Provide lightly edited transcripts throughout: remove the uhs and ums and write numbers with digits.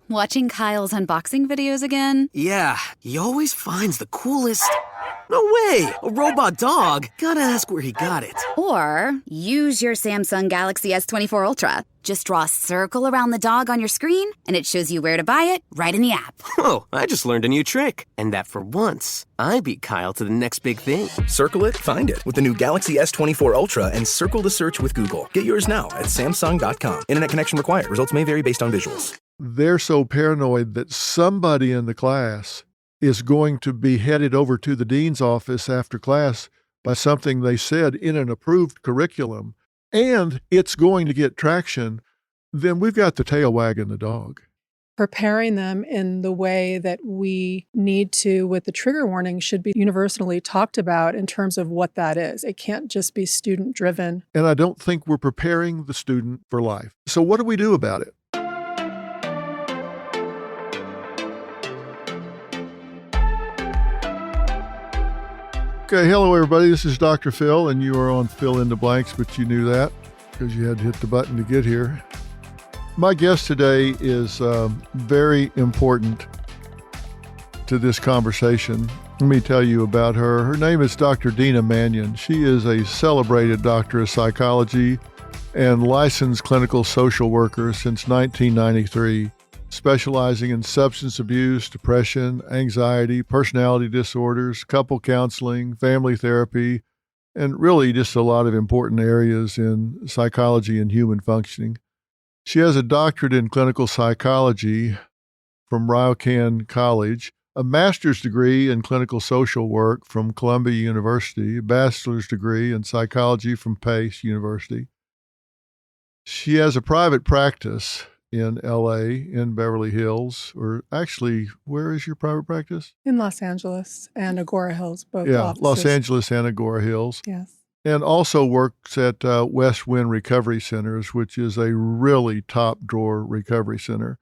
Watching Kyle's unboxing videos again? Yeah, he always finds the coolest... No way! A robot dog? Gotta ask where he got it. Or use your Samsung Galaxy S24 Ultra. Just draw a circle around the dog on your screen, and it shows you where to buy it right in the app. Whoa, I just learned a new trick. And that for once, I beat Kyle to the next big thing. Circle it, find it with the new Galaxy S24 Ultra and circle the search with Google. Get yours now at Samsung.com. Internet connection required. Results may vary based on visuals. They're so paranoid that somebody in the class is going to be headed over to the dean's office after class by something they said in an approved curriculum, and it's going to get traction, then we've got the tail wagging the dog. Preparing them in the way that we need to with the trigger warning should be universally talked about in terms of what that is. It can't just be student-driven. And I don't think we're preparing the student for life. So what do we do about it? Okay, hello everybody, this is Dr. Phil, and you are on Fill in the Blanks, but you knew that because you had to hit the button to get here. My guest today is very important to this conversation. Let me tell you about her. Her name is Dr. Dina Mannion. She is a celebrated doctor of psychology and licensed clinical social worker since 1993. Specializing in substance abuse, depression, anxiety, personality disorders, couple counseling, family therapy, and really just a lot of important areas in psychology and human functioning. She has a doctorate in clinical psychology from Ryokan College, a master's degree in clinical social work from Columbia University, a bachelor's degree in psychology from Pace University. She has a private practice in LA, in Beverly Hills, or actually, where is your private practice? In Los Angeles and Agora Hills, both offices. Los Angeles and Agora Hills. Yes. And also works at West Wind Recovery Centers, which is a really top-drawer recovery center.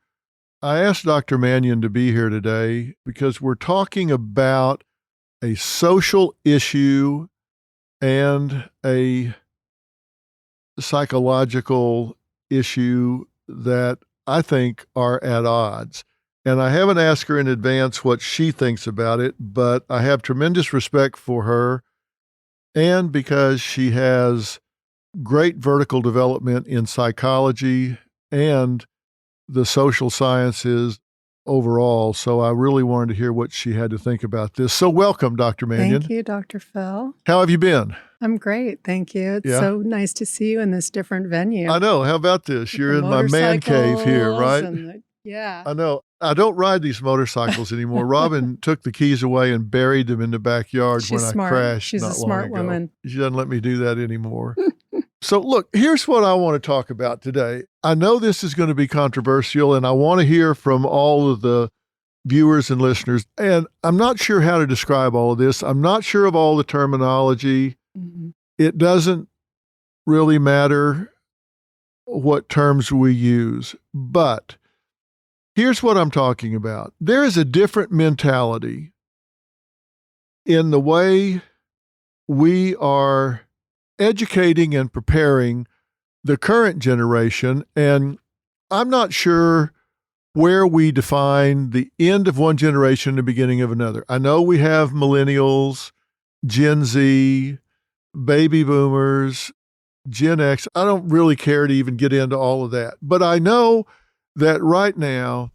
I asked Dr. Mannion to be here today because we're talking about a social issue and a psychological issue that I think are at odds. And I haven't asked her in advance what she thinks about it, but I have tremendous respect for her, and because she has great vertical development in psychology and the social sciences overall. So I really wanted to hear what she had to think about this. So welcome, Dr. Mannion. Thank you, Dr. Phil. How have you been? I'm great. Thank you. It's so nice to see you in this different venue. I know. How about this? You're in my man cave here, right? Yeah. I know. I don't ride these motorcycles anymore. Robin took the keys away and buried them in the backyard when I crashed. She's not a smart long ago. woman. She doesn't let me do that anymore. So look, here's what I want to talk about today. I know this is going to be controversial, and I want to hear from all of the viewers and listeners. And I'm not sure how to describe all of this. I'm not sure of all the terminology. Mm-hmm. It doesn't really matter what terms we use, but here's what I'm talking about. There is a different mentality in the way we are educating and preparing the current generation, and I'm not sure where we define the end of one generation and the beginning of another. I know we have millennials, Gen Z, baby boomers, Gen X. I don't really care to even get into all of that, but I know that right now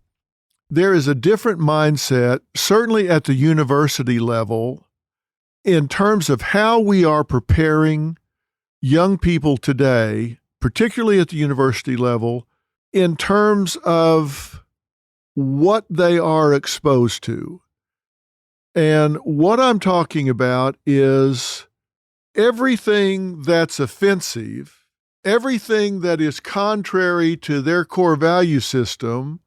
there is a different mindset, certainly at the university level, in terms of how we are preparing young people today, particularly at the university level, in terms of what they are exposed to. And what I'm talking about is everything that's offensive, everything that is contrary to their core value system,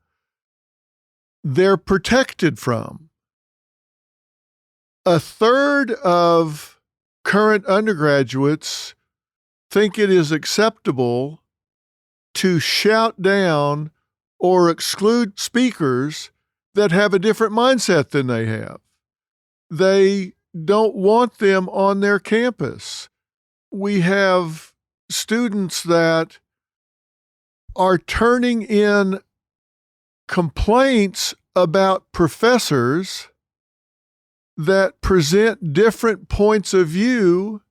they're protected from. A third of current undergraduates think it is acceptable to shout down or exclude speakers that have a different mindset than they have. They don't want them on their campus. We have students that are turning in complaints about professors that present different points of view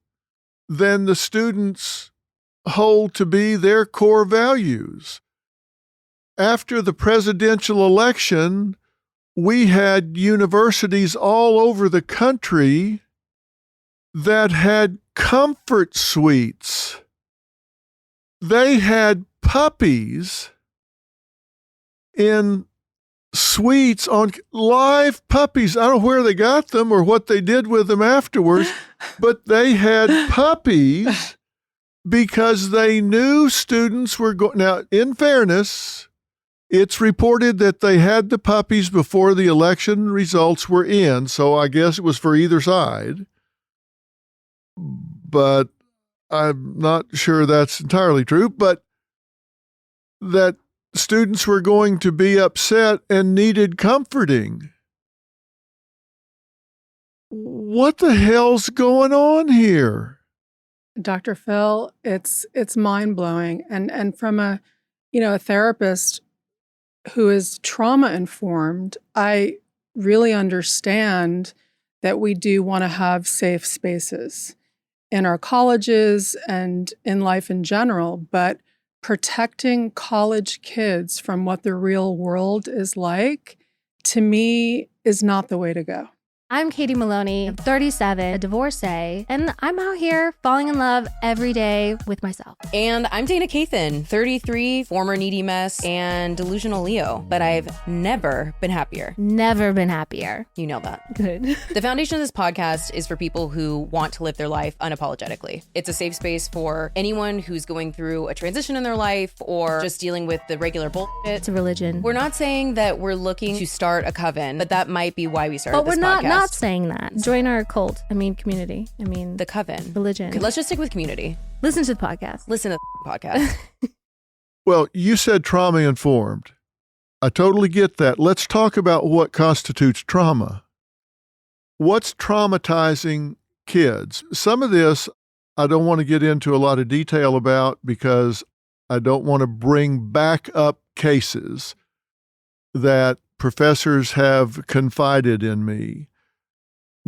than the students hold to be their core values. After the presidential election, we had universities all over the country that had comfort suites. They had puppies in suites, on live puppies. I don't know where they got them or what they did with them afterwards, but they had puppies because they knew students were going. Now, in fairness, it's reported that they had the puppies before the election results were in, so I guess it was for either side. But I'm not sure that's entirely true, but that students were going to be upset and needed comforting. What the hell's going on here? Dr. Phil, it's mind-blowing. And from a therapist who is trauma informed, I really understand that we do want to have safe spaces in our colleges and in life in general, but protecting college kids from what the real world is like, to me, is not the way to go. I'm Katie Maloney, I'm 37, a divorcee, and I'm out here falling in love every day with myself. And I'm Dana Cathan, 33, former needy mess, and delusional Leo, but I've never been happier. Never been happier. You know that. Good. The foundation of this podcast is for people who want to live their life unapologetically. It's a safe space for anyone who's going through a transition in their life or just dealing with the regular bullshit. It's a religion. We're not saying that we're looking to start a coven, but that might be why we started this podcast. But we're not saying that. Join our cult. Community. The coven. Religion. Okay, let's just stick with community. Listen to the podcast. Listen to the podcast. Well, you said trauma informed. I totally get that. Let's talk about what constitutes trauma. What's traumatizing kids? Some of this I don't want to get into a lot of detail about because I don't want to bring back up cases that professors have confided in me.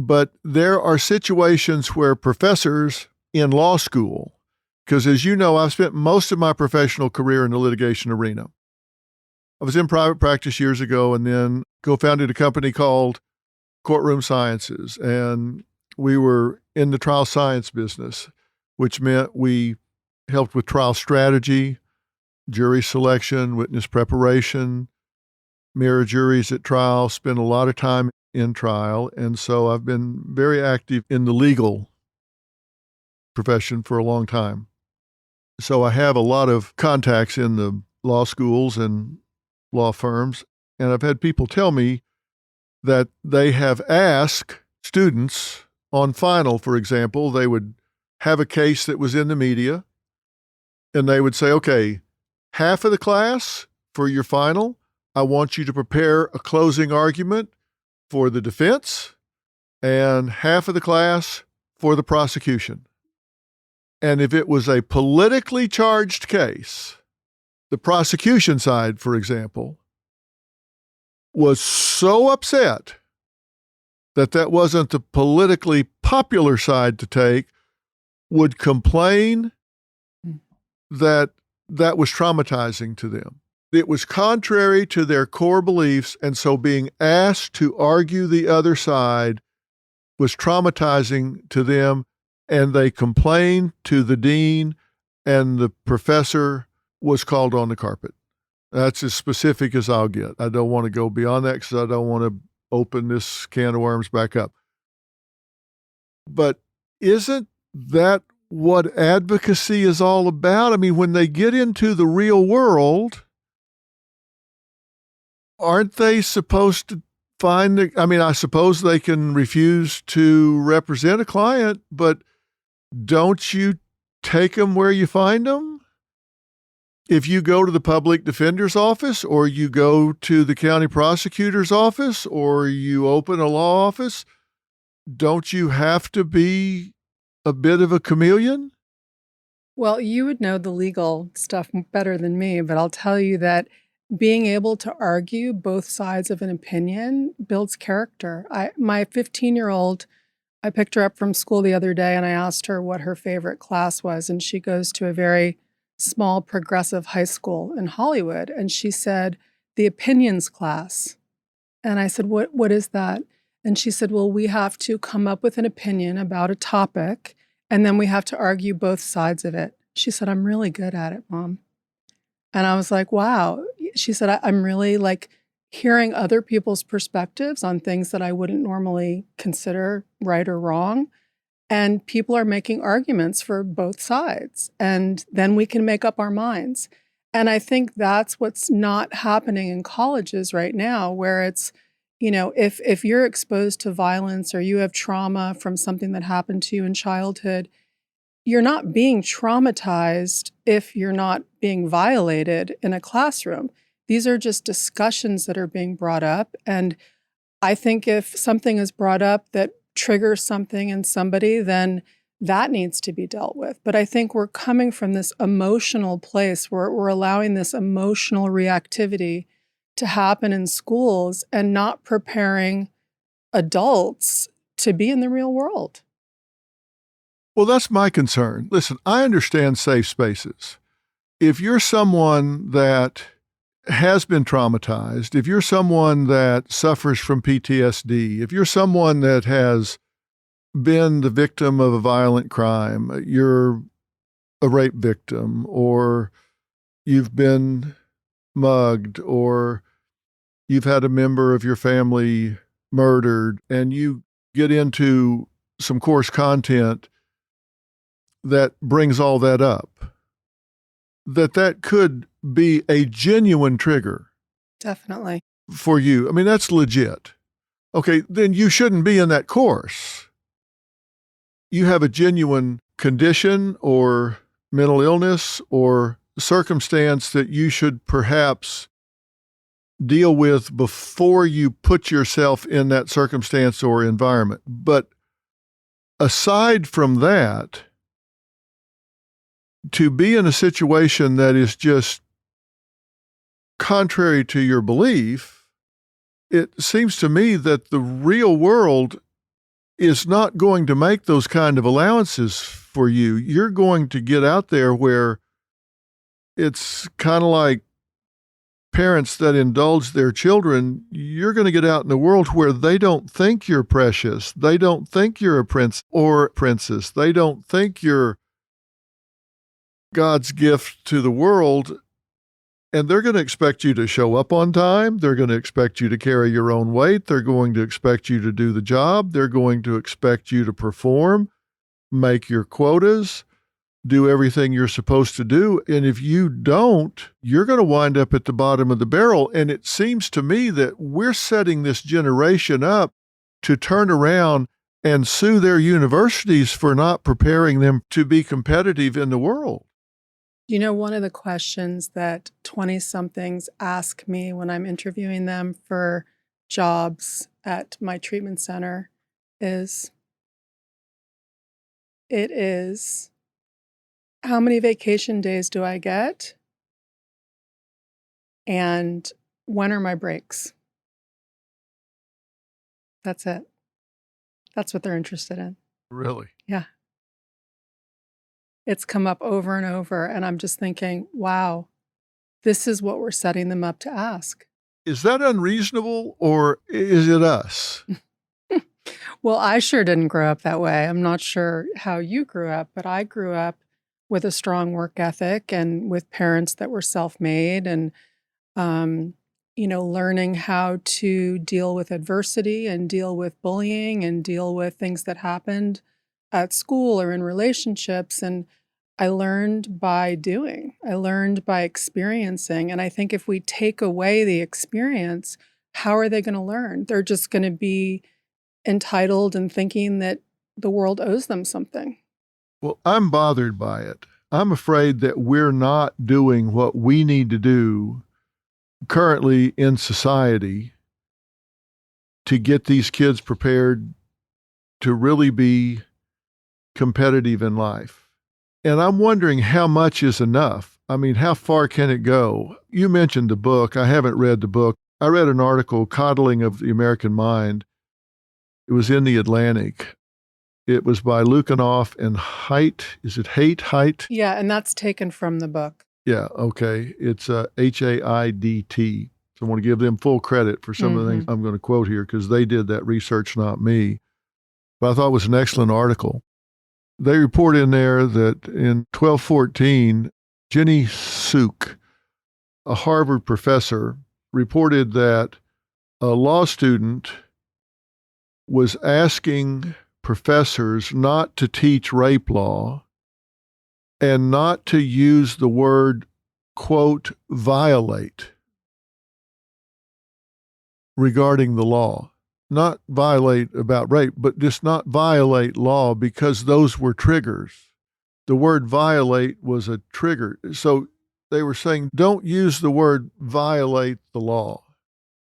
But there are situations where professors in law school, because as you know, I've spent most of my professional career in the litigation arena. I was in private practice years ago and then co-founded a company called Courtroom Sciences. And we were in the trial science business, which meant we helped with trial strategy, jury selection, witness preparation, mirror juries at trial, spent a lot of time in trial. And so I've been very active in the legal profession for a long time. So I have a lot of contacts in the law schools and law firms. And I've had people tell me that they have asked students on final, for example, they would have a case that was in the media and they would say, okay, half of the class for your final, I want you to prepare a closing argument for the defense and half of the class for the prosecution. And if it was a politically charged case, the prosecution side, for example, was so upset that that wasn't the politically popular side to take, would complain that that was traumatizing to them. It was contrary to their core beliefs, and so being asked to argue the other side was traumatizing to them, and they complained to the dean, and the professor was called on the carpet. That's as specific as I'll get. I don't want to go beyond that because I don't want to open this can of worms back up. But isn't that what advocacy is all about? I mean, when they get into the real world, aren't they supposed to I suppose they can refuse to represent a client, but don't you take them where you find them? If you go to the public defender's office or you go to the county prosecutor's office or you open a law office, don't you have to be a bit of a chameleon? Well, you would know the legal stuff better than me, but I'll tell you that being able to argue both sides of an opinion builds character. My 15-year-old, I picked her up from school the other day and I asked her what her favorite class was. And she goes to a very small progressive high school in Hollywood. And she said, the opinions class. And I said, what is that? And she said, well, we have to come up with an opinion about a topic, and then we have to argue both sides of it. She said, I'm really good at it, Mom. And I was like, wow. She said, I'm really like hearing other people's perspectives on things that I wouldn't normally consider right or wrong. And people are making arguments for both sides. And then we can make up our minds. And I think that's what's not happening in colleges right now, where it's, if you're exposed to violence or you have trauma from something that happened to you in childhood, you're not being traumatized if you're not being violated in a classroom. These are just discussions that are being brought up. And I think if something is brought up that triggers something in somebody, then that needs to be dealt with. But I think we're coming from this emotional place where we're allowing this emotional reactivity to happen in schools and not preparing adults to be in the real world. Well, that's my concern. Listen, I understand safe spaces. If you're someone that has been traumatized, if you're someone that suffers from PTSD, if you're someone that has been the victim of a violent crime, you're a rape victim, or you've been mugged, or you've had a member of your family murdered, and you get into some coarse content that brings all that up, that could be a genuine trigger. Definitely. For you. I mean, that's legit. Okay, then you shouldn't be in that course. You have a genuine condition or mental illness or circumstance that you should perhaps deal with before you put yourself in that circumstance or environment. But aside from that, to be in a situation that is just contrary to your belief, it seems to me that the real world is not going to make those kind of allowances for you. You're going to get out there where it's kind of like parents that indulge their children. You're going to get out in the world where they don't think you're precious. They don't think you're a prince or princess. They don't think you're God's gift to the world. And they're going to expect you to show up on time. They're going to expect you to carry your own weight. They're going to expect you to do the job. They're going to expect you to perform, make your quotas, do everything you're supposed to do. And if you don't, you're going to wind up at the bottom of the barrel. And it seems to me that we're setting this generation up to turn around and sue their universities for not preparing them to be competitive in the world. One of the questions that 20-somethings ask me when I'm interviewing them for jobs at my treatment center is, how many vacation days do I get? And when are my breaks? That's it. That's what they're interested in. Really? Yeah. It's come up over and over, and I'm just thinking, wow, this is what we're setting them up to ask. Is that unreasonable, or is it us? Well, I sure didn't grow up that way. I'm not sure how you grew up, but I grew up with a strong work ethic and with parents that were self-made and, learning how to deal with adversity and deal with bullying and deal with things that happened at school or in relationships. And I learned by doing. I learned by experiencing. And I think if we take away the experience, how are they going to learn? They're just going to be entitled and thinking that the world owes them something. Well, I'm bothered by it. I'm afraid that we're not doing what we need to do currently in society to get these kids prepared to really be competitive in life. And I'm wondering how much is enough. I mean, how far can it go? You mentioned the book. I haven't read the book. I read an article, Coddling of the American Mind. It was in the Atlantic. It was by Lukanoff and Haidt. Is it Haidt? Yeah, and that's taken from the book. Yeah, okay. It's Haidt. So I want to give them full credit for some of the things I'm going to quote here because they did that research, not me. But I thought it was an excellent article. They report in there that in 1214, Jenny Suk, a Harvard professor, reported that a law student was asking professors not to teach rape law and not to use the word, quote, violate regarding the law. Not violate about rape, but just not violate law because those were triggers. The word violate was a trigger. So they were saying, don't use the word violate the law.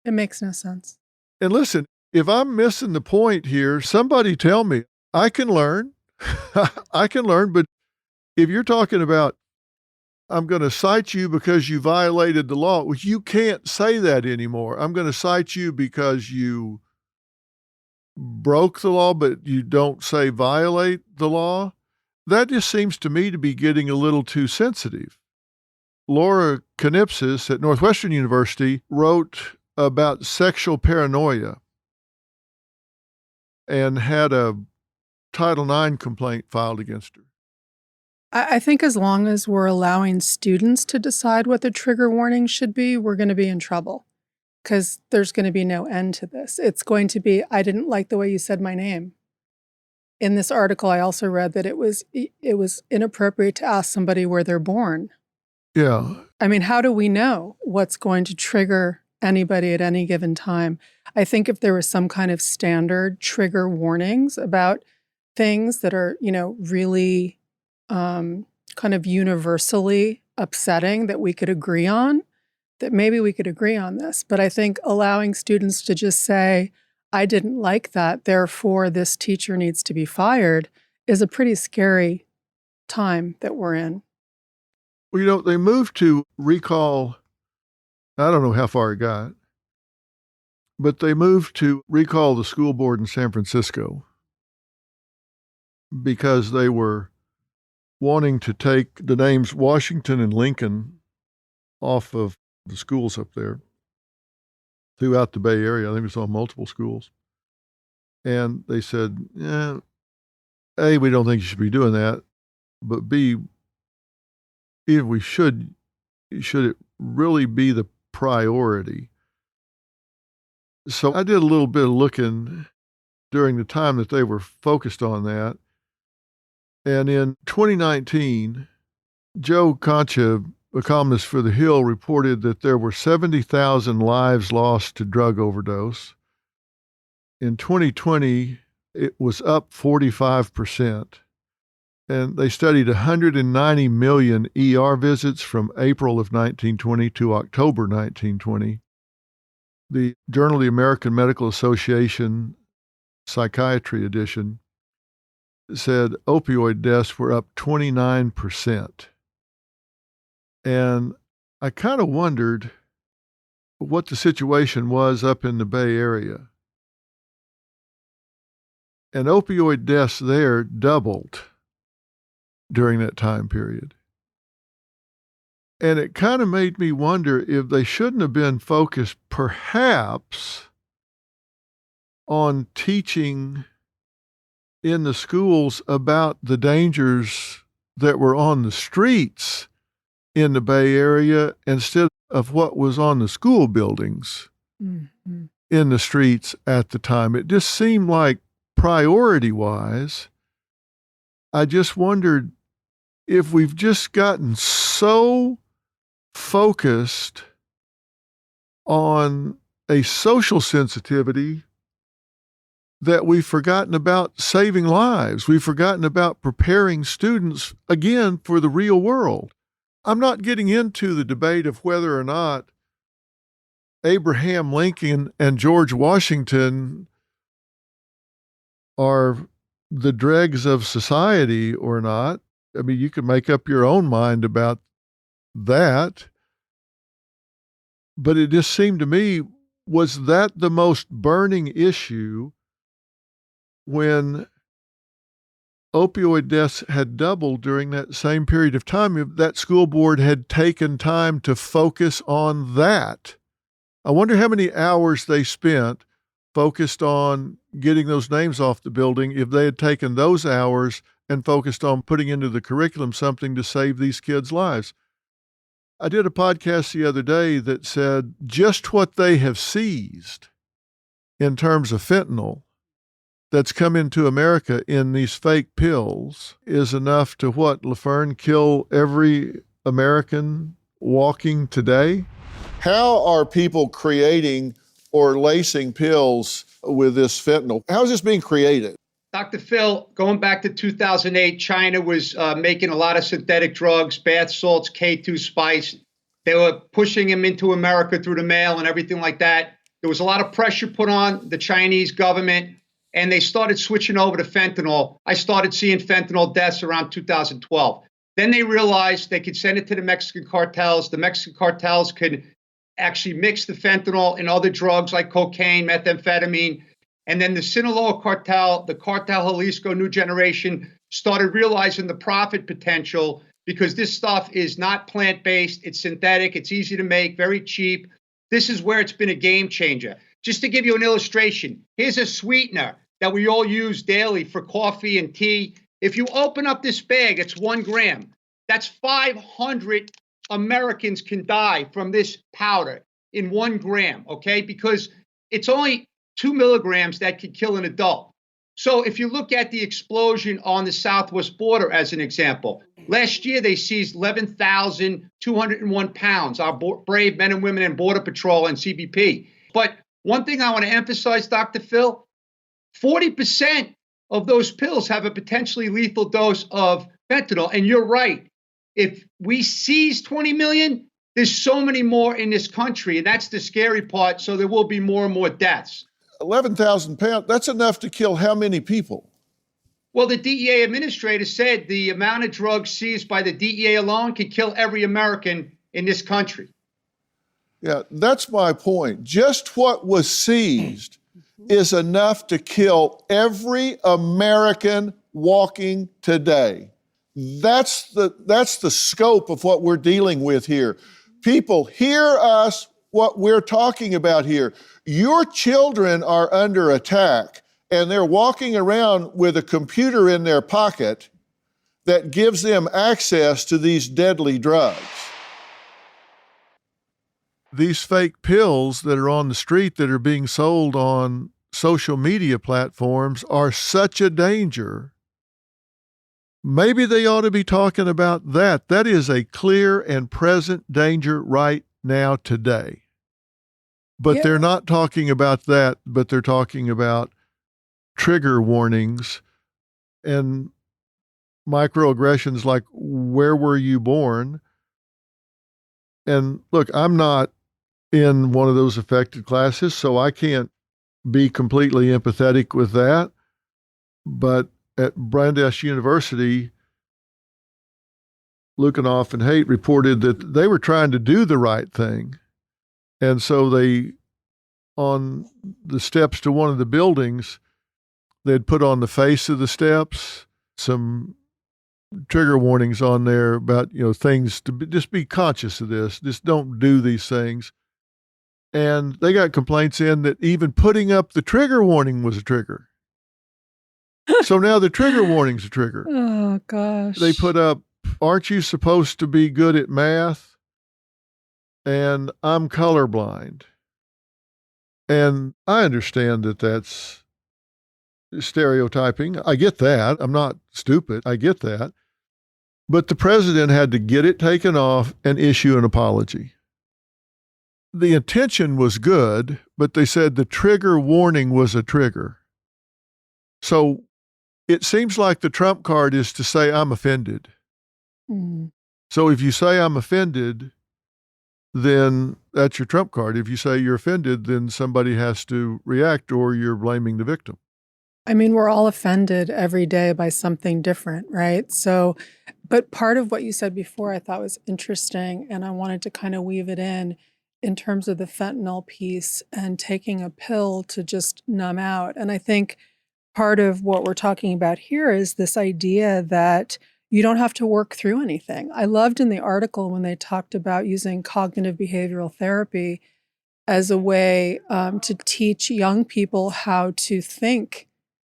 It makes no sense. And listen, if I'm missing the point here, somebody tell me. I can learn. I can learn, but if you're talking about, I'm going to cite you because you violated the law, which you can't say that anymore. I'm going to cite you because you broke the law, but you don't say violate the law. That just seems to me to be getting a little too sensitive. Laura Knipsis at Northwestern University wrote about sexual paranoia and had a Title IX complaint filed against her. I think as long as we're allowing students to decide what the trigger warning should be, we're going to be in trouble because there's going to be no end to this. It's going to be, I didn't like the way you said my name. In this article, I also read that it was inappropriate to ask somebody where they're born. Yeah. I mean, how do we know what's going to trigger anybody at any given time? I think if there was some kind of standard trigger warnings about things that are, really kind of universally upsetting that we could agree on, that maybe we could agree on this. But I think allowing students to just say, I didn't like that, therefore this teacher needs to be fired, is a pretty scary time that we're in. Well, they moved to recall, I don't know how far it got, but they moved to recall the school board in San Francisco because they were wanting to take the names Washington and Lincoln off of the schools up there throughout the Bay Area. I think it was on multiple schools. And they said, A, we don't think you should be doing that, but B, if we should it really be the priority? So I did a little bit of looking during the time that they were focused on that. And in 2019, Joe Concha, a columnist for The Hill, reported that there were 70,000 lives lost to drug overdose. In 2020, it was up 45%. And they studied 190 million ER visits from April of 1920 to October 1920. The Journal of the American Medical Association Psychiatry edition said opioid deaths were up 29%. And I kind of wondered what the situation was up in the Bay Area. And opioid deaths there doubled during that time period. And it kind of made me wonder if they shouldn't have been focused perhaps on teaching in the schools about the dangers that were on the streets in the Bay Area instead of what was on the school buildings in the streets at the time. It just seemed like priority-wise, I just wondered if we've just gotten so focused on a social sensitivity that we've forgotten about saving lives. We've forgotten about preparing students, again, for the real world. I'm not getting into the debate of whether or not Abraham Lincoln and George Washington are the dregs of society or not. I mean, you can make up your own mind about that. But it just seemed to me, was that the most burning issue when opioid deaths had doubled during that same period of time? If that school board had taken time to focus on that, I wonder how many hours they spent focused on getting those names off the building if they had taken those hours and focused on putting into the curriculum something to save these kids' lives. I did a podcast the other day that said just what they have seized in terms of fentanyl that's come into America in these fake pills is enough to what, LaFern, kill every American walking today? How are people creating or lacing pills with this fentanyl? How is this being created? Dr. Phil, going back to 2008, China was making a lot of synthetic drugs, bath salts, K2 spice. They were pushing them into America through the mail and everything like that. There was a lot of pressure put on the Chinese government, and they started switching over to fentanyl. I started seeing fentanyl deaths around 2012. Then they realized they could send it to the Mexican cartels. The Mexican cartels could actually mix the fentanyl and other drugs like cocaine, methamphetamine. And then the Sinaloa cartel, the Cartel Jalisco New Generation, started realizing the profit potential because this stuff is not plant-based, it's synthetic, it's easy to make, very cheap. This is where it's been a game changer. Just to give you an illustration, here's a sweetener that we all use daily for coffee and tea. If you open up this bag, it's 1 gram. That's 500 Americans can die from this powder in 1 gram, okay? Because it's only 2 milligrams that could kill an adult. So if you look at the explosion on the southwest border as an example, last year they seized 11,201 pounds, our brave men and women in Border Patrol and CBP. But one thing I want to emphasize, Dr. Phil, 40% of those pills have a potentially lethal dose of fentanyl. And you're right. If we seize 20 million, there's so many more in this country. And that's the scary part. So there will be more and more deaths. 11,000 pounds, that's enough to kill how many people? Well, the DEA administrator said the amount of drugs seized by the DEA alone could kill every American in this country. Yeah, that's my point. Just what was seized is enough to kill every American walking today. That's the scope of what we're dealing with here. People, hear us what we're talking about here. Your children are under attack, and they're walking around with a computer in their pocket that gives them access to these deadly drugs. These fake pills that are on the street that are being sold on social media platforms are such a danger. Maybe they ought to be talking about that. That is a clear and present danger right now today. But they're not talking about that, but they're talking about trigger warnings and microaggressions like, where were you born? And look, I'm not in one of those affected classes, so I can't be completely empathetic with that. But at Brandeis University, Lukanoff and Haight reported that they were trying to do the right thing. And so they, on the steps to one of the buildings, they'd put on the face of the steps some trigger warnings on there about, things to just be conscious of this. Just don't do these things. And they got complaints in that even putting up the trigger warning was a trigger. So now the trigger warning's a trigger. Oh, gosh. They put up, aren't you supposed to be good at math? And I'm colorblind. And I understand that that's stereotyping. I get that. I'm not stupid. I get that. But the president had to get it taken off and issue an apology. The intention was good, but they said the trigger warning was a trigger. So it seems like the trump card is to say, I'm offended. Mm. So if you say I'm offended, then that's your trump card. If you say you're offended, then somebody has to react or you're blaming the victim. I mean, we're all offended every day by something different, right? So But part of what you said before I thought was interesting, and I wanted to kind of weave it in terms of the fentanyl piece and taking a pill to just numb out. And I think part of what we're talking about here is this idea that you don't have to work through anything. I loved in the article when they talked about using cognitive behavioral therapy as a way to teach young people how to think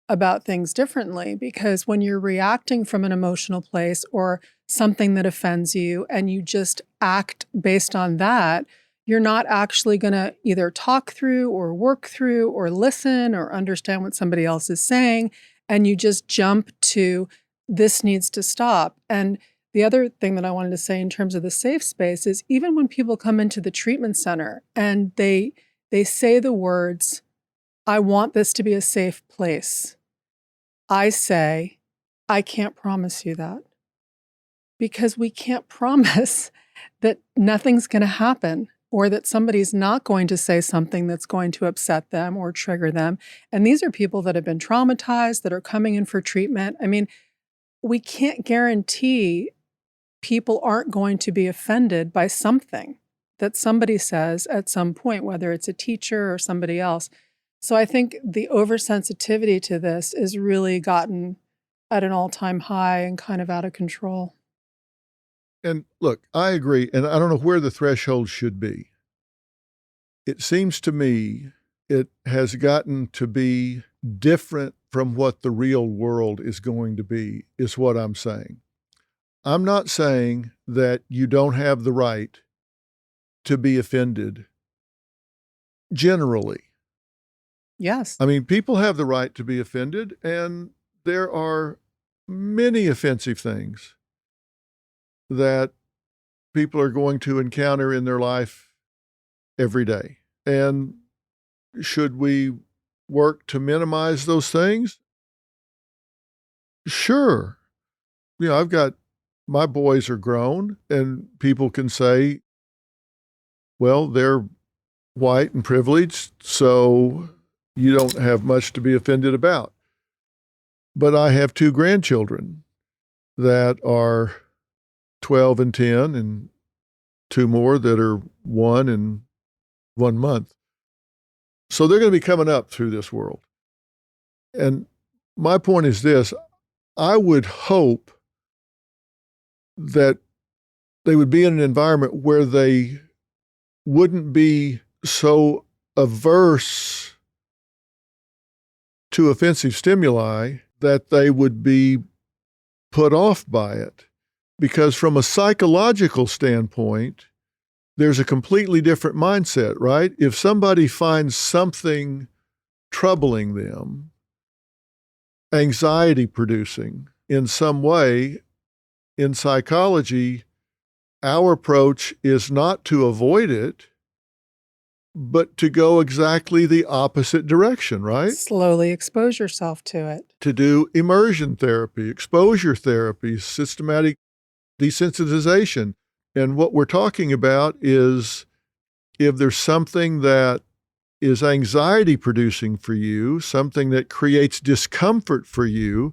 about things differently. Because when you're reacting from an emotional place or something that offends you and you just act based on that, you're not actually going to either talk through or work through or listen or understand what somebody else is saying. And you just jump to, this needs to stop. And the other thing that I wanted to say in terms of the safe space is even when people come into the treatment center and they say the words, I want this to be a safe place, I say, I can't promise you that. Because we can't promise that nothing's going to happen or that somebody's not going to say something that's going to upset them or trigger them. And these are people that have been traumatized, that are coming in for treatment. I mean, we can't guarantee people aren't going to be offended by something that somebody says at some point, whether it's a teacher or somebody else. So I think the oversensitivity to this is really gotten at an all-time high and kind of out of control. And look, I agree, and I don't know where the threshold should be. It seems to me it has gotten to be different from what the real world is going to be, is what I'm saying. I'm not saying that you don't have the right to be offended generally. Yes. I mean, people have the right to be offended, and there are many offensive things that people are going to encounter in their life every day. And should we work to minimize those things? Sure. You know, my boys are grown, and people can say, well, they're white and privileged, so you don't have much to be offended about. But I have two grandchildren that are 12 and 10, and two more that are 1 and 1 month. So they're going to be coming up through this world. And my point is this: I would hope that they would be in an environment where they wouldn't be so averse to offensive stimuli that they would be put off by it. Because from a psychological standpoint, there's a completely different mindset, right? If somebody finds something troubling them, anxiety producing in some way, in psychology, our approach is not to avoid it, but to go exactly the opposite direction, right? Slowly expose yourself to it. To do immersion therapy, exposure therapy, systematic desensitization. And what we're talking about is if there's something that is anxiety producing for you, something that creates discomfort for you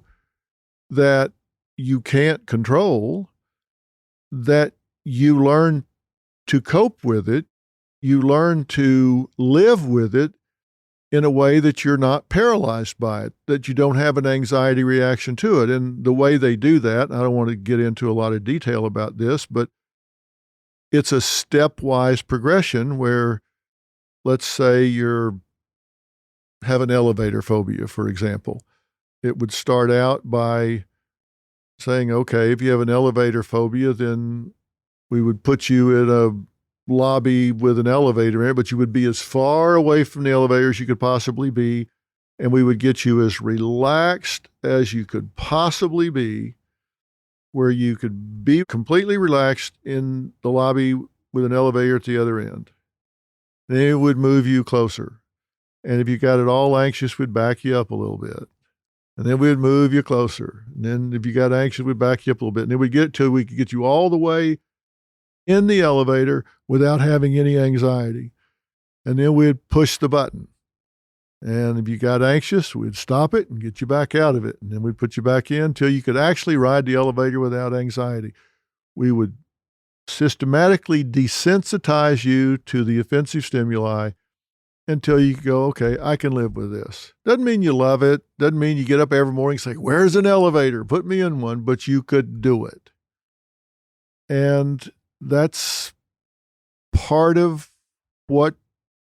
that you can't control, that you learn to cope with it, you learn to live with it in a way that you're not paralyzed by it, that you don't have an anxiety reaction to it. And the way they do that, I don't want to get into a lot of detail about this, but it's a stepwise progression where, let's say you have an elevator phobia, for example. It would start out by saying, okay, if you have an elevator phobia, then we would put you in a lobby with an elevator in it, but you would be as far away from the elevator as you could possibly be, and we would get you as relaxed as you could possibly be, where you could be completely relaxed in the lobby with an elevator at the other end. Then it would move you closer. And if you got it all anxious, we'd back you up a little bit. And then we'd move you closer. And then if you got anxious, we'd back you up a little bit. And then we'd get to, we could get you all the way in the elevator without having any anxiety. And then we'd push the button. And if you got anxious, we'd stop it and get you back out of it. And then we'd put you back in until you could actually ride the elevator without anxiety. We would systematically desensitize you to the offensive stimuli until you go, okay, I can live with this. Doesn't mean you love it. Doesn't mean you get up every morning and say, where's an elevator? Put me in one. But you could do it. And that's part of what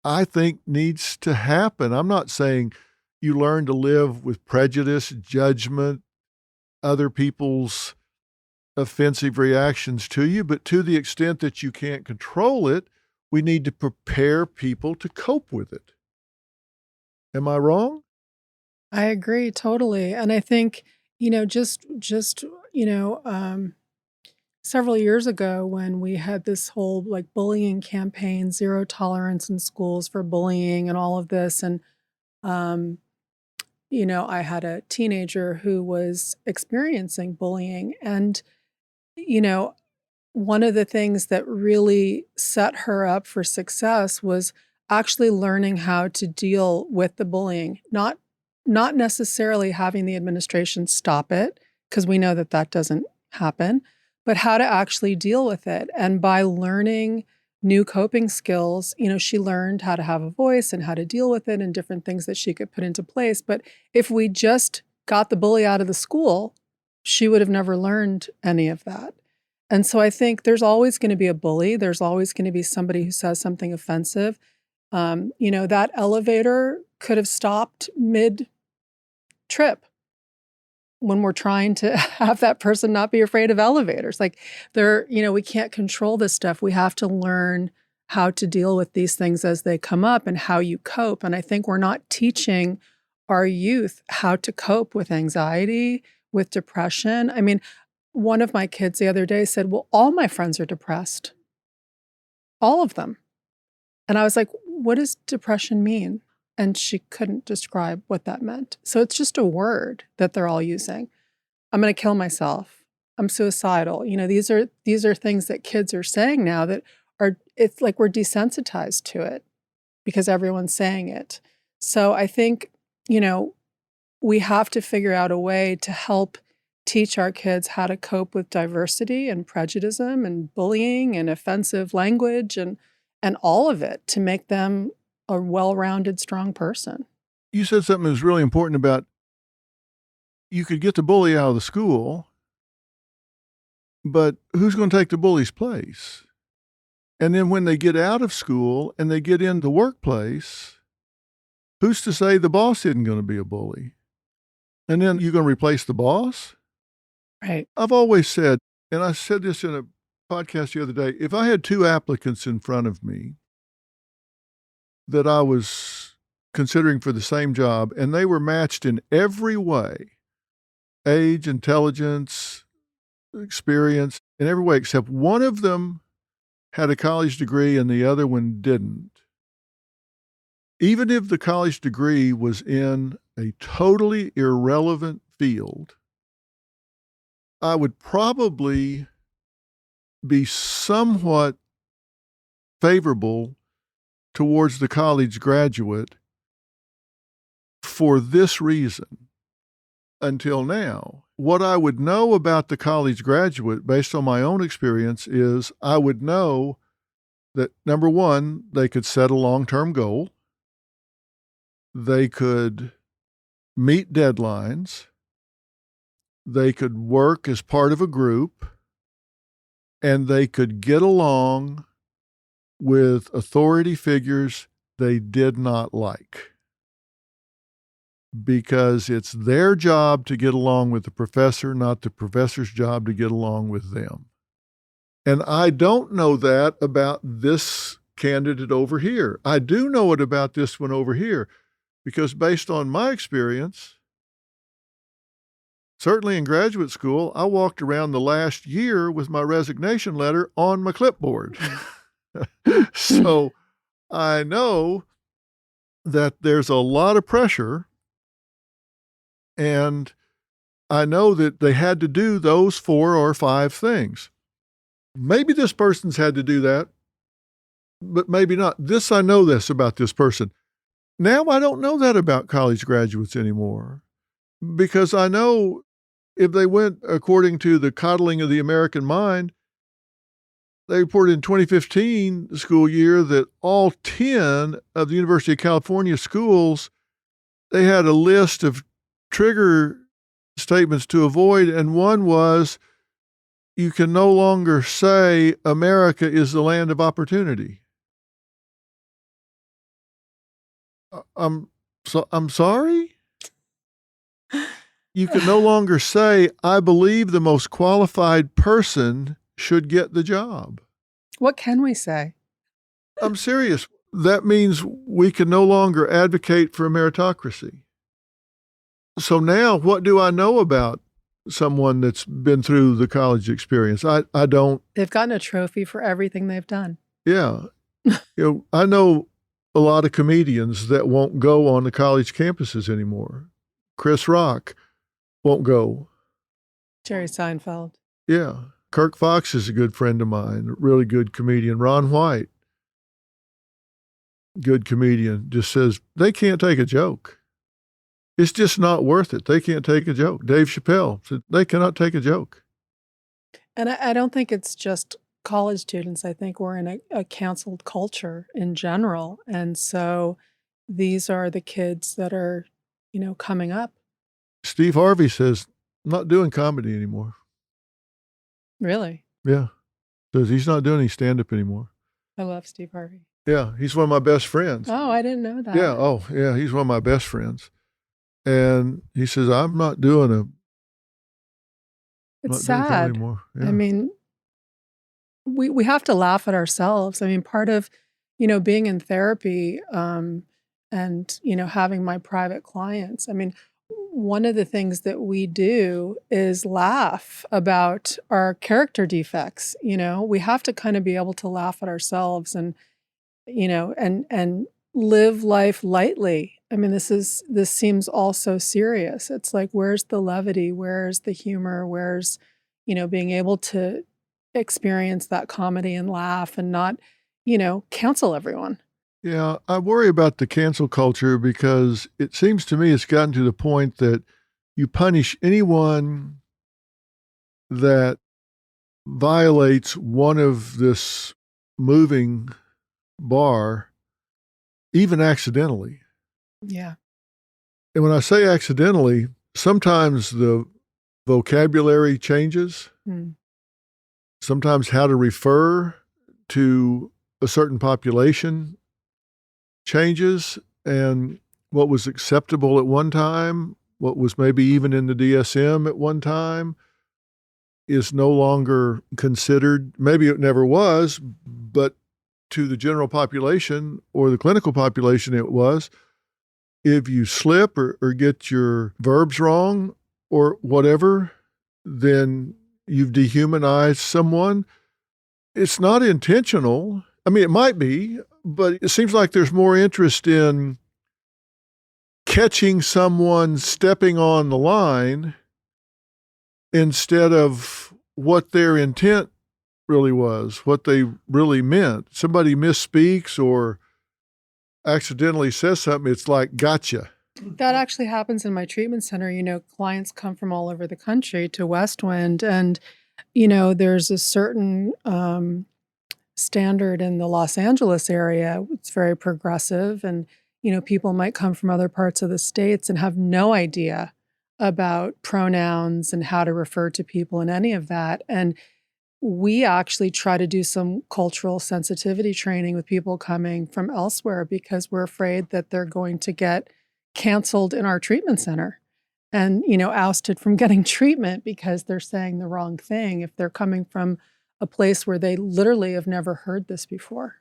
I think needs to happen. I'm not saying you learn to live with prejudice, judgment, other people's offensive reactions to you, but to the extent that you can't control it, we need to prepare people to cope with it. Am I wrong? I agree totally. And I think, several years ago when we had this whole like bullying campaign, zero tolerance in schools for bullying and all of this. And, I had a teenager who was experiencing bullying. And, one of the things that really set her up for success was actually learning how to deal with the bullying, not necessarily having the administration stop it, because we know that that doesn't happen, but how to actually deal with it. And by learning new coping skills, she learned how to have a voice and how to deal with it and different things that she could put into place. But if we just got the bully out of the school, she would have never learned any of that. And so I think there's always going to be a bully. There's always going to be somebody who says something offensive. That elevator could have stopped mid-trip when we're trying to have that person not be afraid of elevators. Like we can't control this stuff. We have to learn how to deal with these things as they come up and how you cope. And I think we're not teaching our youth how to cope with anxiety, with depression. I mean, one of my kids the other day said, well, all my friends are depressed. All of them. And I was like, what does depression mean? And she couldn't describe what that meant. So it's just a word that they're all using. I'm going to kill myself. I'm suicidal. These are things that kids are saying now that it's like we're desensitized to it because everyone's saying it. So I think, we have to figure out a way to help teach our kids how to cope with diversity and prejudice and bullying and offensive language and all of it to make them a well-rounded, strong person. You said something that was really important about you could get the bully out of the school, but who's going to take the bully's place? And then when they get out of school and they get in the workplace, who's to say the boss isn't going to be a bully? And then you're going to replace the boss? Right. I've always said, and I said this in a podcast the other day, if I had two applicants in front of me that I was considering for the same job, and they were matched in every way, age, intelligence, experience, in every way, except one of them had a college degree and the other one didn't. Even if the college degree was in a totally irrelevant field, I would probably be somewhat favorable towards the college graduate for this reason. Until now, what I would know about the college graduate based on my own experience is I would know that, number one, they could set a long-term goal. They could meet deadlines. They could work as part of a group, and they could get along with authority figures they did not like, because it's their job to get along with the professor, not the professor's job to get along with them. And I don't know that about this candidate over here. I do know it about this one over here, because based on my experience, certainly in graduate school, I walked around the last year with my resignation letter on my clipboard. So I know that there's a lot of pressure, and I know that they had to do those 4 or 5 things. Maybe this person's had to do that, but maybe not. I know this about this person. Now I don't know that about college graduates anymore, because I know if they went according to the coddling of the American mind, they reported in 2015 the school year that all 10 of the University of California schools, they had a list of trigger statements to avoid, and one was, you can no longer say America is the land of opportunity. I'm sorry? You can no longer say, I believe the most qualified person should get the job. What can we say? I'm serious. That means we can no longer advocate for a meritocracy. So now what do I know about someone that's been through the college experience? I don't. They've gotten a trophy for everything they've done. Yeah. I know a lot of comedians that won't go on the college campuses anymore. Chris Rock won't go. Jerry Seinfeld. Yeah. Kirk Fox is a good friend of mine, a really good comedian. Ron White, good comedian, just says they can't take a joke. It's just not worth it. They can't take a joke. Dave Chappelle said they cannot take a joke. And I don't think it's just college students. I think we're in a canceled culture in general. And so these are the kids that are, coming up. Steve Harvey says, I'm not doing comedy anymore. Really? Yeah. Says he's not doing any stand-up anymore. I love Steve Harvey. Yeah, he's one of my best friends. Oh, I didn't know that. Yeah, yeah, he's one of my best friends. And he says, I'm not doing It's not doing comedy sad. anymore. Yeah. I mean, we have to laugh at ourselves. I mean, part of, being in therapy, and, having my private clients. I mean, one of the things that we do is laugh about our character defects. We have to kind of be able to laugh at ourselves and, and live life lightly. I mean, this seems all so serious. It's like, where's the levity? Where's the humor? Where's, being able to experience that comedy and laugh and not, cancel everyone. Yeah, I worry about the cancel culture because it seems to me it's gotten to the point that you punish anyone that violates one of this moving bar, even accidentally. Yeah. And when I say accidentally, sometimes the vocabulary changes, sometimes how to refer to a certain population changes, and what was acceptable at one time, what was maybe even in the DSM at one time, is no longer considered. Maybe it never was, but to the general population or the clinical population it was. If you slip or get your verbs wrong or whatever, then you've dehumanized someone. It's not intentional. I mean, it might be, but it seems like there's more interest in catching someone stepping on the line instead of what their intent really was, what they really meant. Somebody misspeaks or accidentally says something, it's like, gotcha. That actually happens in my treatment center. Clients come from all over the country to Westwind, and, there's a certain standard in the Los Angeles area. It's very progressive, and, people might come from other parts of the states and have no idea about pronouns and how to refer to people and any of that. And we actually try to do some cultural sensitivity training with people coming from elsewhere because we're afraid that they're going to get canceled in our treatment center and, ousted from getting treatment because they're saying the wrong thing if they're coming from a place where they literally have never heard this before.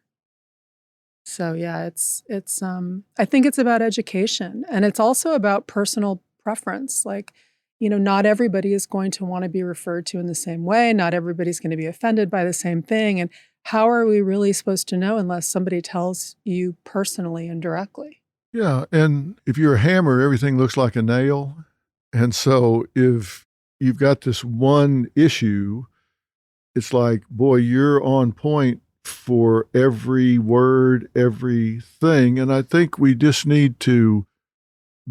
So yeah, it's I think it's about education, and it's also about personal preference. Like, not everybody is going to want to be referred to in the same way. Not everybody's going to be offended by the same thing. And how are we really supposed to know unless somebody tells you personally and directly? Yeah, and if you're a hammer, everything looks like a nail. And so if you've got this one issue, it's like, boy, you're on point for every word, everything. And I think we just need to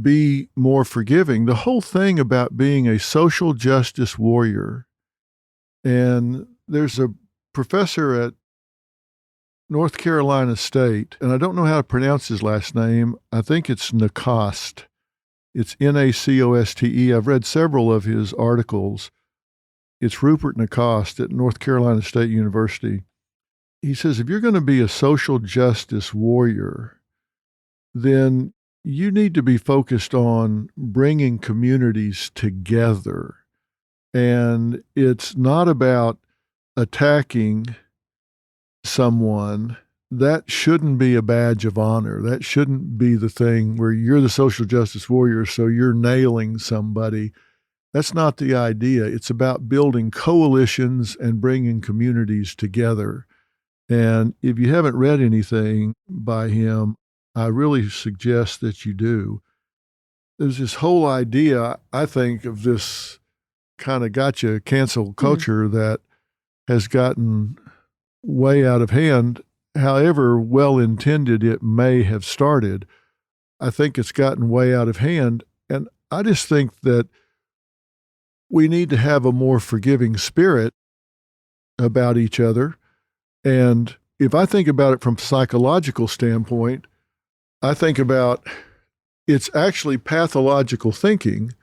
be more forgiving. The whole thing about being a social justice warrior, and there's a professor at North Carolina State, and I don't know how to pronounce his last name. I think it's Nacoste. It's Nacoste. I've read several of his articles. It's Rupert Nacoste at North Carolina State University. He says, if you're going to be a social justice warrior, then you need to be focused on bringing communities together. And it's not about attacking someone. That shouldn't be a badge of honor. That shouldn't be the thing where you're the social justice warrior, so you're nailing somebody. That's not the idea. It's about building coalitions and bringing communities together. And if you haven't read anything by him, I really suggest that you do. There's this whole idea, I think, of this kind of gotcha cancel culture that has gotten way out of hand. However well-intended it may have started, I think it's gotten way out of hand. And I just think that we need to have a more forgiving spirit about each other. And if I think about it from a psychological standpoint, I think about it's actually pathological thinking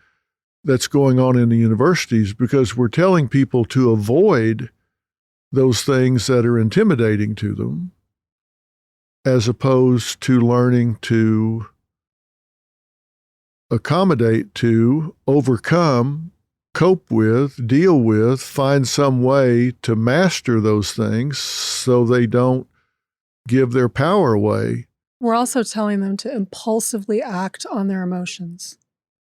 that's going on in the universities, because we're telling people to avoid those things that are intimidating to them, as opposed to learning to accommodate to, overcome, cope with, deal with, find some way to master those things so they don't give their power away. We're also telling them to impulsively act on their emotions,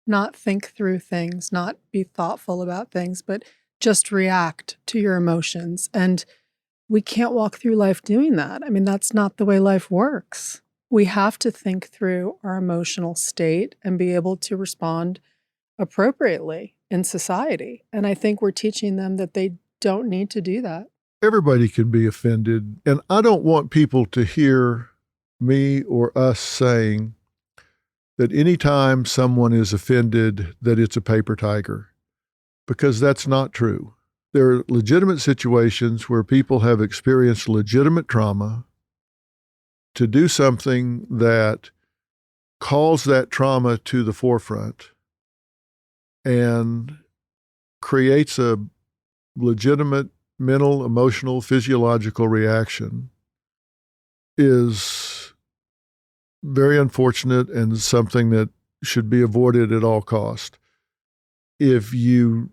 not think through things, not be thoughtful about things, but just react to your emotions. And we can't walk through life doing that. I mean, that's not the way life works. We have to think through our emotional state and be able to respond appropriately in society. And I think we're teaching them that they don't need to do that. Everybody can be offended. And I don't want people to hear me or us saying that anytime someone is offended, that it's a paper tiger, because that's not true. There are legitimate situations where people have experienced legitimate trauma. To do something that calls that trauma to the forefront and creates a legitimate mental, emotional, physiological reaction is very unfortunate and something that should be avoided at all cost. If you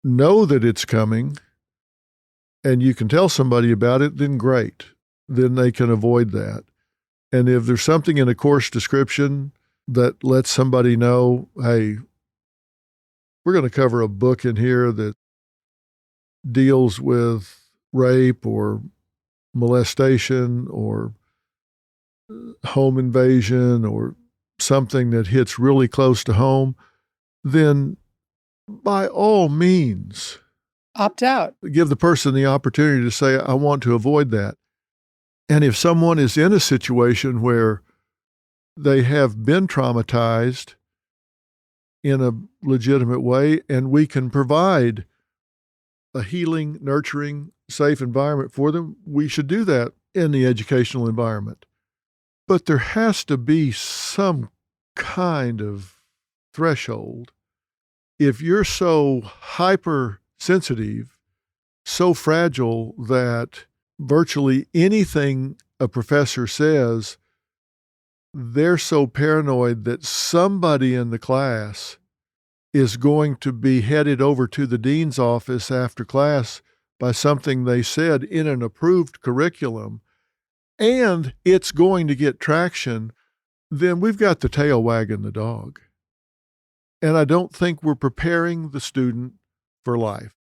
know that it's coming and you can tell somebody about it, then great. Then they can avoid that. And if there's something in a course description that lets somebody know, hey, we're going to cover a book in here that deals with rape or molestation or home invasion or something that hits really close to home, then by all means, Opt out. give the person the opportunity to say, I want to avoid that. And if someone is in a situation where they have been traumatized in a legitimate way, and we can provide a healing, nurturing, safe environment for them, we should do that in the educational environment. But there has to be some kind of threshold. If you're so hypersensitive, so fragile that virtually anything a professor says, they're so paranoid that somebody in the class is going to be headed over to the dean's office after class by something they said in an approved curriculum, and it's going to get traction, then we've got the tail wagging the dog. And I don't think we're preparing the student for life.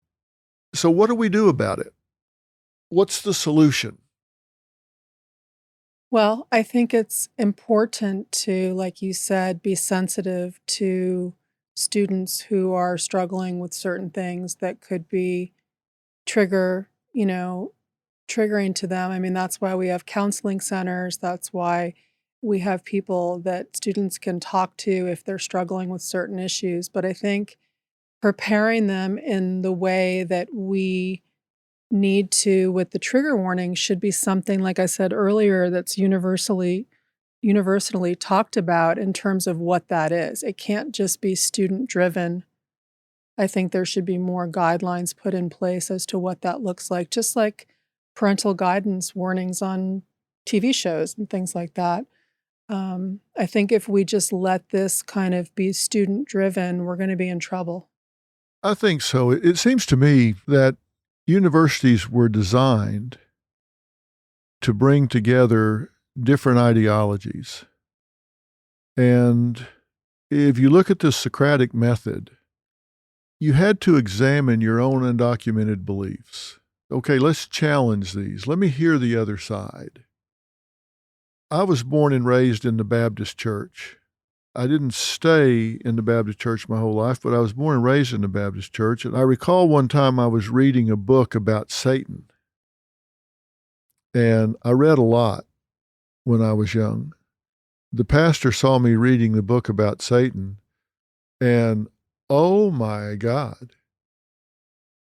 So what do we do about it? What's the solution? Well, I think it's important to, like you said, be sensitive to students who are struggling with certain things that could be trigger, triggering to them. I mean, that's why we have counseling centers. That's why we have people that students can talk to if they're struggling with certain issues. But I think preparing them in the way that we need to with the trigger warning should be something, like I said earlier, that's universally talked about in terms of what that is. It can't just be student driven. I think there should be more guidelines put in place as to what that looks like, just like parental guidance warnings on TV shows and things like that. I think if we just let this kind of be student driven, we're going to be in trouble. I think so. It seems to me that universities were designed to bring together different ideologies. And if you look at the Socratic method, you had to examine your own undocumented beliefs. Okay, let's challenge these. Let me hear the other side. I was born and raised in the Baptist church. I didn't stay in the Baptist church my whole life, but I was born and raised in the Baptist church. And I recall one time I was reading a book about Satan. And I read a lot when I was young. The pastor saw me reading the book about Satan, and oh my God,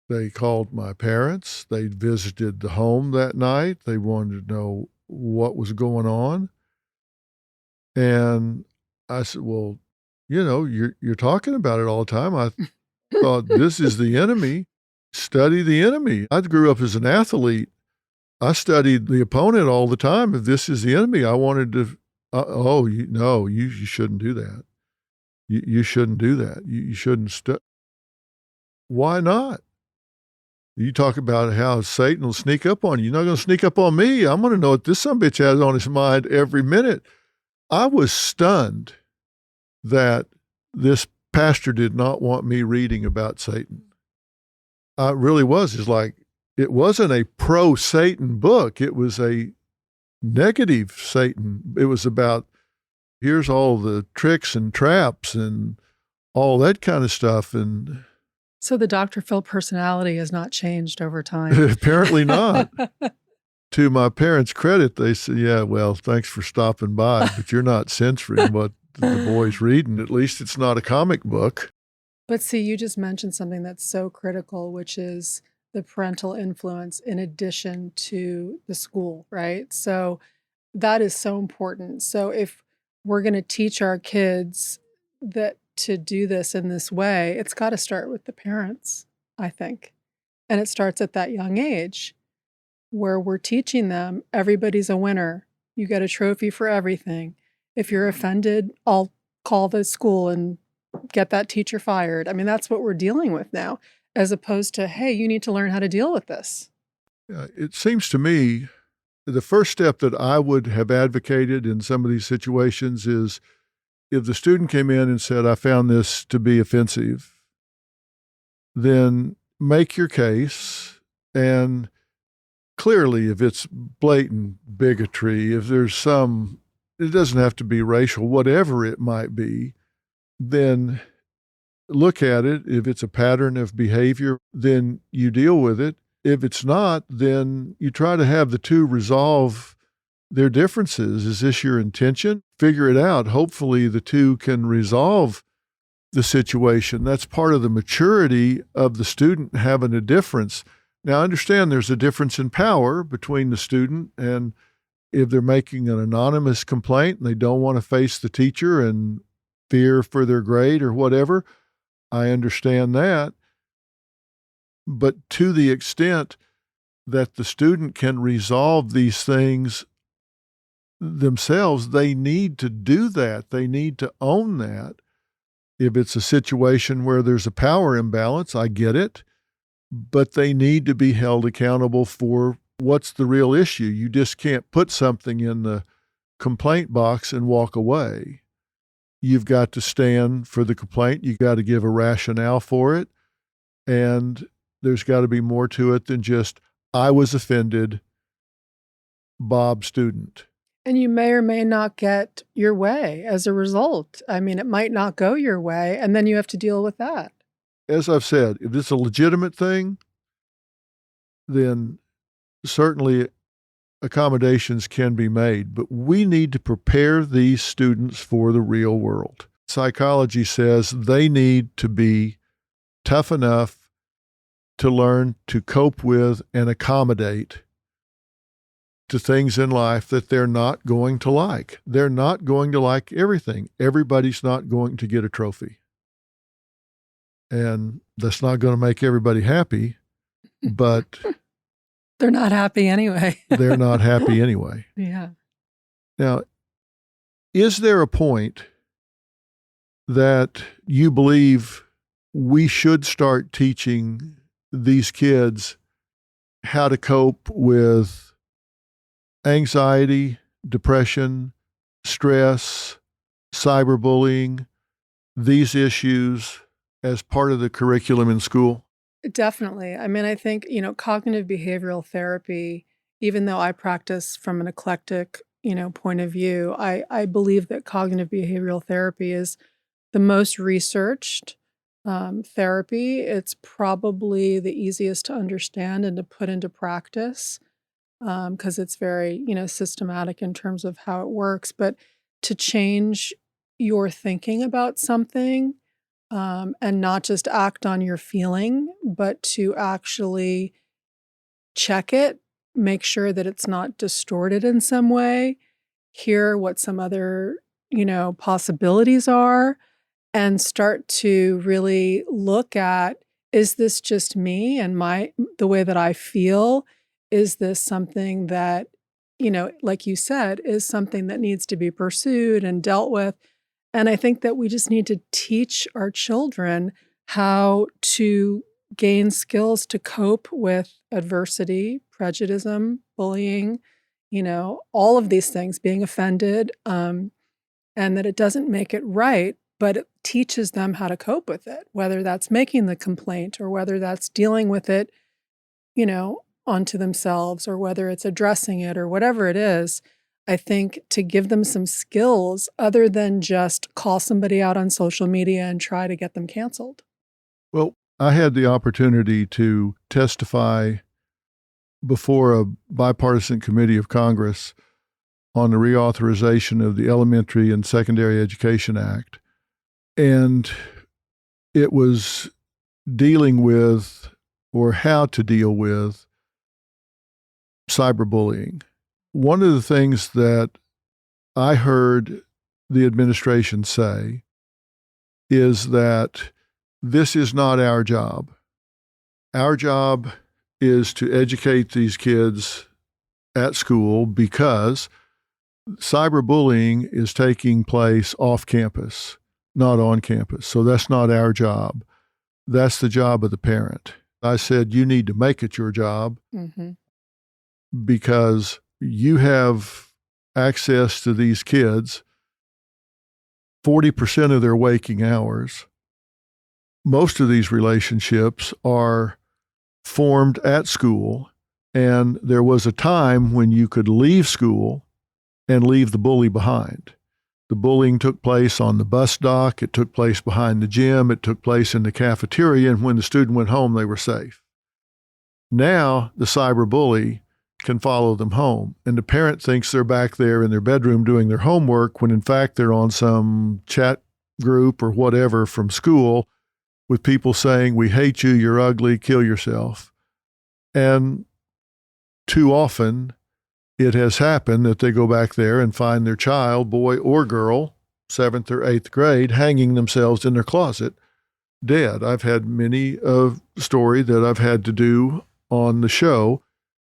they called my parents. They visited the home that night. They wanted to know what was going on. And I said, well, you're talking about it all the time. I thought, this is the enemy. Study the enemy. I grew up as an athlete. I studied the opponent all the time. If this is the enemy, I wanted to, you shouldn't do that. You shouldn't do that. You shouldn't Why not? You talk about how Satan will sneak up on you. You're not going to sneak up on me. I'm going to know what this sumbitch has on his mind every minute. I was stunned that this pastor did not want me reading about Satan. I really was. It's like, it wasn't a pro-Satan book. It was a negative Satan. It was about, here's all the tricks and traps and all that kind of stuff. And so the Dr. Phil personality has not changed over time. Apparently not. To my parents' credit, they said, yeah, well, thanks for stopping by, but you're not censoring what the boy's reading. At least it's not a comic book. But see, you just mentioned something that's so critical, which is the parental influence in addition to the school, right? So that is so important. So if we're going to teach our kids that to do this in this way, it's got to start with the parents, I think. And it starts at that young age where we're teaching them everybody's a winner. You get a trophy for everything. If you're offended, I'll call the school and get that teacher fired. I mean, that's what we're dealing with now, as opposed to, hey, you need to learn how to deal with this. It seems to me the first step that I would have advocated in some of these situations is if the student came in and said, I found this to be offensive, then make your case. And clearly, if it's blatant bigotry, if there's it doesn't have to be racial, whatever it might be, then look at it. If it's a pattern of behavior, then you deal with it. If it's not, then you try to have the two resolve their differences. Is this your intention? Figure it out. Hopefully the two can resolve the situation. That's part of the maturity of the student having a difference. Now, understand there's a difference in power between the student, and if they're making an anonymous complaint and they don't want to face the teacher and fear for their grade or whatever, I understand that. But to the extent that the student can resolve these things themselves, they need to do that. They need to own that. If it's a situation where there's a power imbalance, I get it, but they need to be held accountable for what's the real issue. You just can't put something in the complaint box and walk away. You've got to stand for the complaint. You got to give a rationale for it. And there's got to be more to it than just, I was offended, Bob student. And you may or may not get your way as a result. I mean, it might not go your way, and then you have to deal with that. As I've said, if it's a legitimate thing, then certainly accommodations can be made, but we need to prepare these students for the real world. Psychology says they need to be tough enough to learn to cope with and accommodate to things in life that they're not going to like. They're not going to like everything. Everybody's not going to get a trophy. And that's not going to make everybody happy, but they're not happy anyway. they're not happy anyway. Yeah. Now, is there a point that you believe we should start teaching these kids how to cope with anxiety, depression, stress, cyberbullying, these issues as part of the curriculum in school? Definitely. I mean, I think, cognitive behavioral therapy, even though I practice from an eclectic, point of view, I believe that cognitive behavioral therapy is the most researched therapy. It's probably the easiest to understand and to put into practice because it's very, systematic in terms of how it works. But to change your thinking about something and not just act on your feeling, but to actually check it, make sure that it's not distorted in some way, hear what some other, possibilities are, and start to really look at, is this just me and the way that I feel? Is this something that, like you said, is something that needs to be pursued and dealt with? And I think that we just need to teach our children how to gain skills to cope with adversity, prejudice, bullying, all of these things, being offended, and that it doesn't make it right, but it teaches them how to cope with it, whether that's making the complaint or whether that's dealing with it, onto themselves, or whether it's addressing it or whatever it is. I think to give them some skills other than just call somebody out on social media and try to get them canceled. Well, I had the opportunity to testify before a bipartisan committee of Congress on the reauthorization of the Elementary and Secondary Education Act. And it was dealing with, or how to deal with, cyberbullying. One of the things that I heard the administration say is that this is not our job. Our job is to educate these kids at school because cyberbullying is taking place off campus, not on campus. So that's not our job. That's the job of the parent. I said, you need to make it your job because you have access to these kids 40% of their waking hours. Most of these relationships are formed at school, and there was a time when you could leave school and leave the bully behind. The bullying took place on the bus dock, it took place behind the gym, it took place in the cafeteria, and when the student went home, they were safe. Now, the cyberbully can follow them home, and the parent thinks they're back there in their bedroom doing their homework when in fact they're on some chat group or whatever from school with people saying, we hate you, you're ugly, kill yourself. And too often it has happened that they go back there and find their child, boy or girl, 7th or 8th grade, hanging themselves in their closet, dead. I've had many a story that I've had to do on the show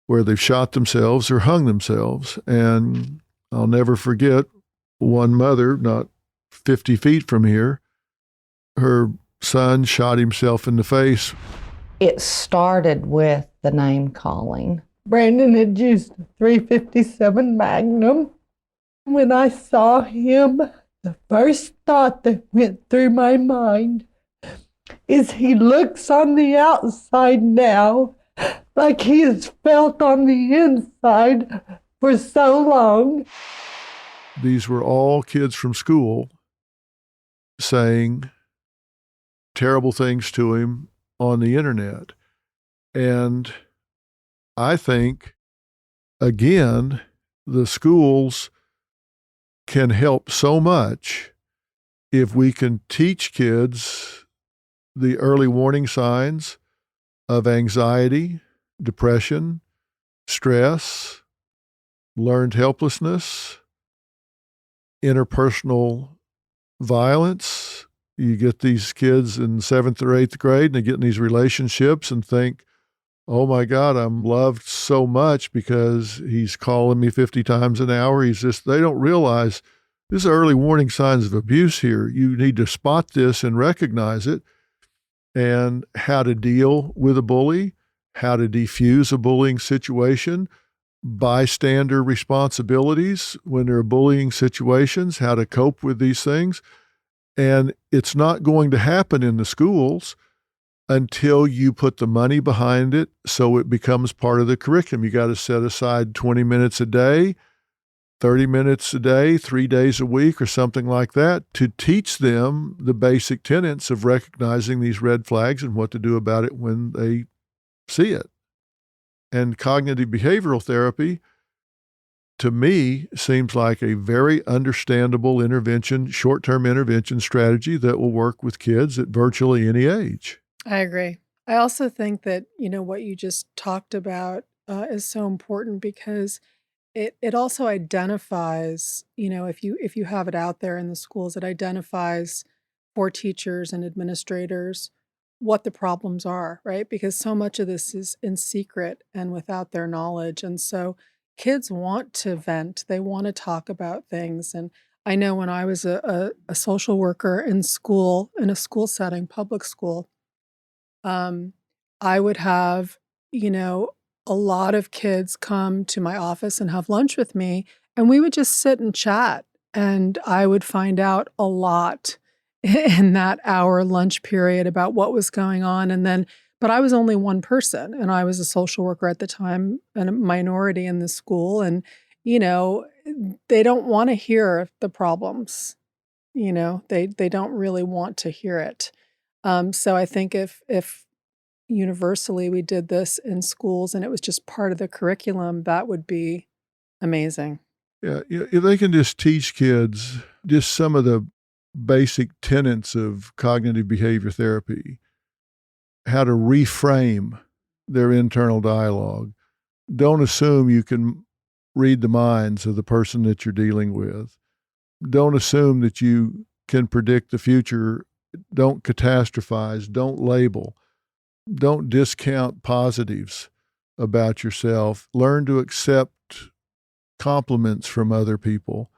where they've shot themselves or hung themselves. And I'll never forget one mother, not 50 feet from here, her son shot himself in the face. It started with the name calling. Brandon had used a .357 Magnum. When I saw him, the first thought that went through my mind is he looks on the outside now like he has felt on the inside for so long. These were all kids from school saying terrible things to him on the internet. And I think, again, the schools can help so much if we can teach kids the early warning signs of anxiety, depression, stress, learned helplessness, interpersonal violence. You get these kids in 7th or 8th grade and they get in these relationships and think, oh my God, I'm loved so much because he's calling me 50 times an hour. They don't realize there's early warning signs of abuse here. You need to spot this and recognize it, and how to deal with a bully, how to defuse a bullying situation, bystander responsibilities when there are bullying situations, how to cope with these things. And it's not going to happen in the schools until you put the money behind it so it becomes part of the curriculum. You got to set aside 20 minutes a day, 30 minutes a day, 3 days a week, or something like that, to teach them the basic tenets of recognizing these red flags and what to do about it when they see it. And cognitive behavioral therapy, to me, seems like a very understandable intervention, short-term intervention strategy that will work with kids at virtually any age. I agree. I also think that, what you just talked about is so important because it also identifies, if you have it out there in the schools, it identifies for teachers and administrators what the problems are, right? Because so much of this is in secret and without their knowledge. And so kids want to vent, they want to talk about things. And I know when I was a social worker in school, in a school setting, public school, I would have, a lot of kids come to my office and have lunch with me, and we would just sit and chat. And I would find out a lot in that hour lunch period about what was going on. But I was only one person, and I was a social worker at the time and a minority in the school. And, they don't want to hear the problems. They don't really want to hear it. So I think if universally we did this in schools and it was just part of the curriculum, that would be amazing. Yeah, if they can just teach kids just some of the basic tenets of cognitive behavior therapy, how to reframe their internal dialogue. Don't assume you can read the minds of the person that you're dealing with. Don't assume that you can predict the future. Don't catastrophize. Don't label. Don't discount positives about yourself. Learn to accept compliments from other people.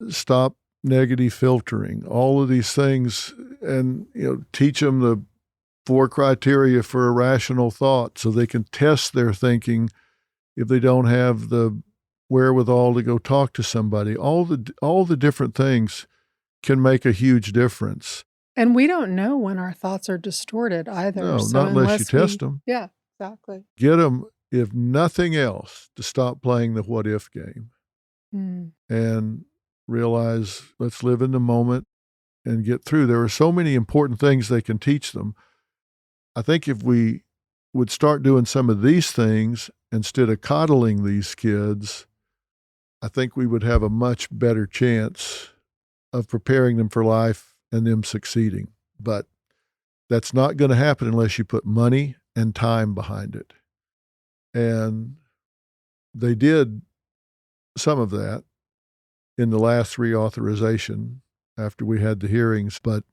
Stop negative filtering. All of these things, and teach them the 4 criteria for a rational thought so they can test their thinking if they don't have the wherewithal to go talk to somebody. All the different things can make a huge difference. And we don't know when our thoughts are distorted either. No, So not unless you test them. Yeah, exactly. Get them, if nothing else, to stop playing the what if game and realize, let's live in the moment and get through. There are so many important things they can teach them. I think if we would start doing some of these things instead of coddling these kids, I think we would have a much better chance of preparing them for life and them succeeding. But that's not going to happen unless you put money and time behind it. And they did some of that in the last reauthorization after we had the hearings, but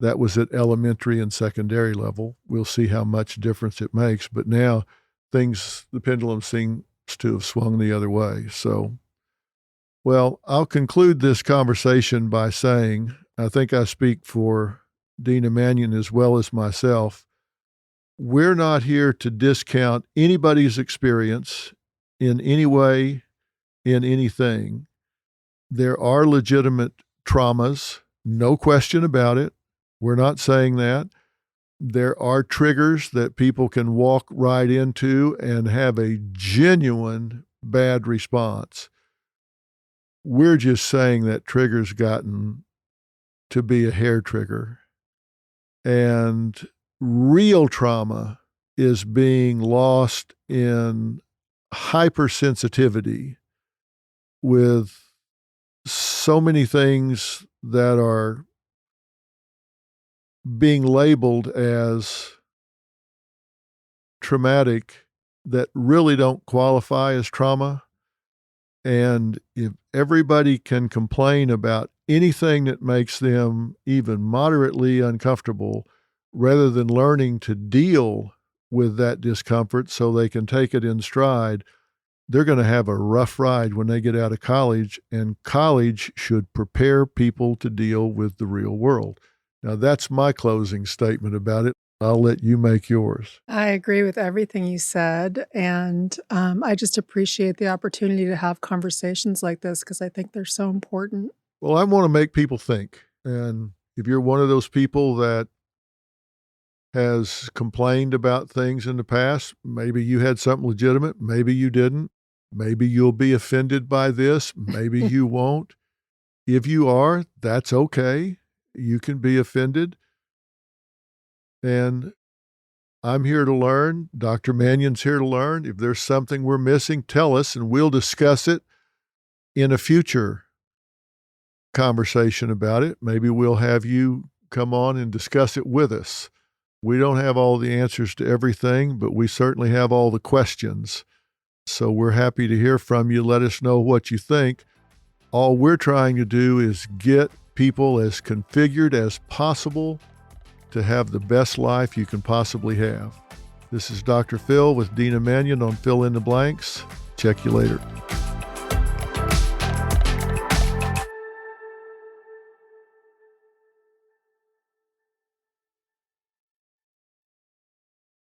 that was at elementary and secondary level. We'll see how much difference it makes. But now the pendulum seems to have swung the other way. So, well, I'll conclude this conversation by saying, I think I speak for Dina Mannion as well as myself, we're not here to discount anybody's experience in any way, in anything. There are legitimate traumas, no question about it. We're not saying that. There are triggers that people can walk right into and have a genuine bad response. We're just saying that trigger's gotten to be a hair trigger. And real trauma is being lost in hypersensitivity with so many things that are being labeled as traumatic that really don't qualify as trauma. And if everybody can complain about anything that makes them even moderately uncomfortable, rather than learning to deal with that discomfort so they can take it in stride, they're going to have a rough ride when they get out of college, and college should prepare people to deal with the real world. Now, that's my closing statement about it. I'll let you make yours. I agree with everything you said. And I just appreciate the opportunity to have conversations like this because I think they're so important. Well, I want to make people think. And if you're one of those people that has complained about things in the past, maybe you had something legitimate, maybe you didn't. Maybe you'll be offended by this, maybe you won't. If you are, that's okay. You can be offended. And I'm here to learn. Dr. Mannion's here to learn. If there's something we're missing, tell us, and we'll discuss it in a future conversation about it. Maybe we'll have you come on and discuss it with us. We don't have all the answers to everything, but we certainly have all the questions. So we're happy to hear from you. Let us know what you think. All we're trying to do is get people as configured as possible to have the best life you can possibly have. This is Dr. Phil with Dina Mannion on Fill in the Blanks. Check you later.